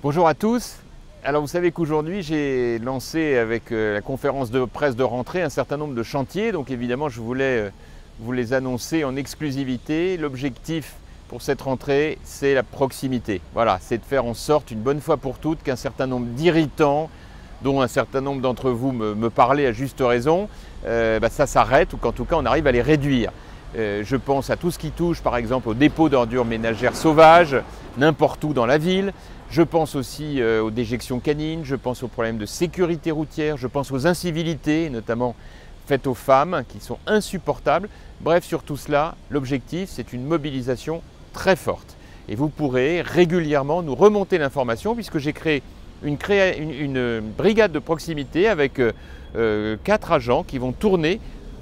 Bonjour à tous. Alors vous savez qu'aujourd'hui j'ai lancé avec la conférence de presse de rentrée un certain nombre de chantiers. Donc évidemment je voulais vous les annoncer en exclusivité. L'objectif pour cette rentrée c'est la proximité. Voilà, c'est de faire en sorte une bonne fois pour toutes qu'un certain nombre d'irritants, dont un certain nombre d'entre vous me parlaient à juste raison, ça s'arrête ou qu'en tout cas on arrive à les réduire. Je pense à tout ce qui touche par exemple aux dépôts d'ordures ménagères sauvages, n'importe où dans la ville. Je pense aussi aux déjections canines, je pense aux problèmes de sécurité routière, je pense aux incivilités, notamment faites aux femmes, qui sont insupportables. Bref, sur tout cela, l'objectif, c'est une mobilisation très forte. Et vous pourrez régulièrement nous remonter l'information, puisque j'ai créé une brigade de proximité avec 4 agents qui vont tourner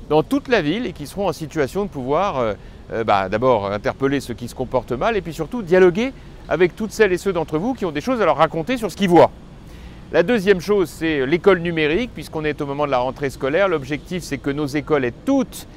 dans toute la ville et qui seront en situation de pouvoir d'abord interpeller ceux qui se comportent mal et puis surtout dialoguer avec toutes celles et ceux d'entre vous qui ont des choses à leur raconter sur ce qu'ils voient. La deuxième chose, c'est l'école numérique, puisqu'on est au moment de la rentrée scolaire. L'objectif, c'est que nos écoles aient toutes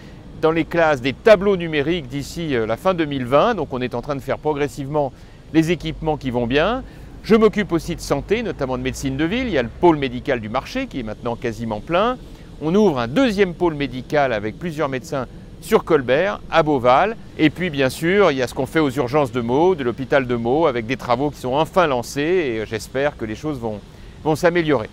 dans les classes des tableaux numériques d'ici la fin 2020. Donc on est en train de faire progressivement les équipements qui vont bien. Je m'occupe aussi de santé, notamment de médecine de ville. Il y a le pôle médical du marché qui est maintenant quasiment plein. On ouvre un deuxième pôle médical avec plusieurs médecins sur Colbert, à Beauval. Et puis bien sûr, il y a ce qu'on fait aux urgences de Meaux, de l'hôpital de Meaux, avec des travaux qui sont enfin lancés et j'espère que les choses vont s'améliorer.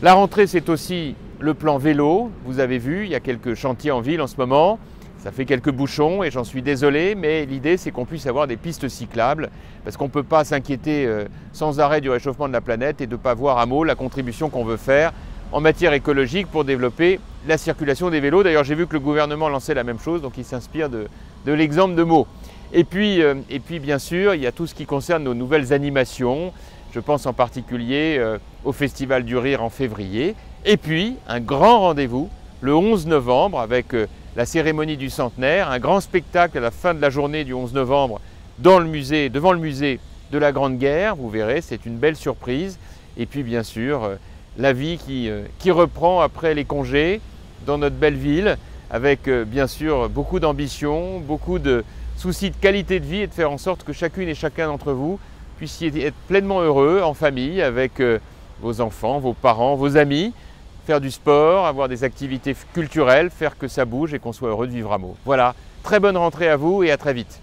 La rentrée, c'est aussi le plan vélo. Vous avez vu, il y a quelques chantiers en ville en ce moment. Ça fait quelques bouchons et j'en suis désolé, mais l'idée c'est qu'on puisse avoir des pistes cyclables parce qu'on ne peut pas s'inquiéter sans arrêt du réchauffement de la planète et de ne pas voir à Meaux la contribution qu'on veut faire en matière écologique pour développer la circulation des vélos. D'ailleurs, j'ai vu que le gouvernement lançait la même chose, donc il s'inspire de l'exemple de Meaux. Et puis, bien sûr, il y a tout ce qui concerne nos nouvelles animations. Je pense en particulier au Festival du Rire en février. Et puis, un grand rendez-vous le 11 novembre avec la cérémonie du centenaire, un grand spectacle à la fin de la journée du 11 novembre devant le musée de la Grande Guerre. Vous verrez, c'est une belle surprise. Et puis, bien sûr, la vie qui reprend après les congés dans notre belle ville avec bien sûr beaucoup d'ambition, beaucoup de soucis de qualité de vie et de faire en sorte que chacune et chacun d'entre vous puissiez être pleinement heureux en famille avec vos enfants, vos parents, vos amis, faire du sport, avoir des activités culturelles, faire que ça bouge et qu'on soit heureux de vivre à Meaux. Voilà, très bonne rentrée à vous et à très vite.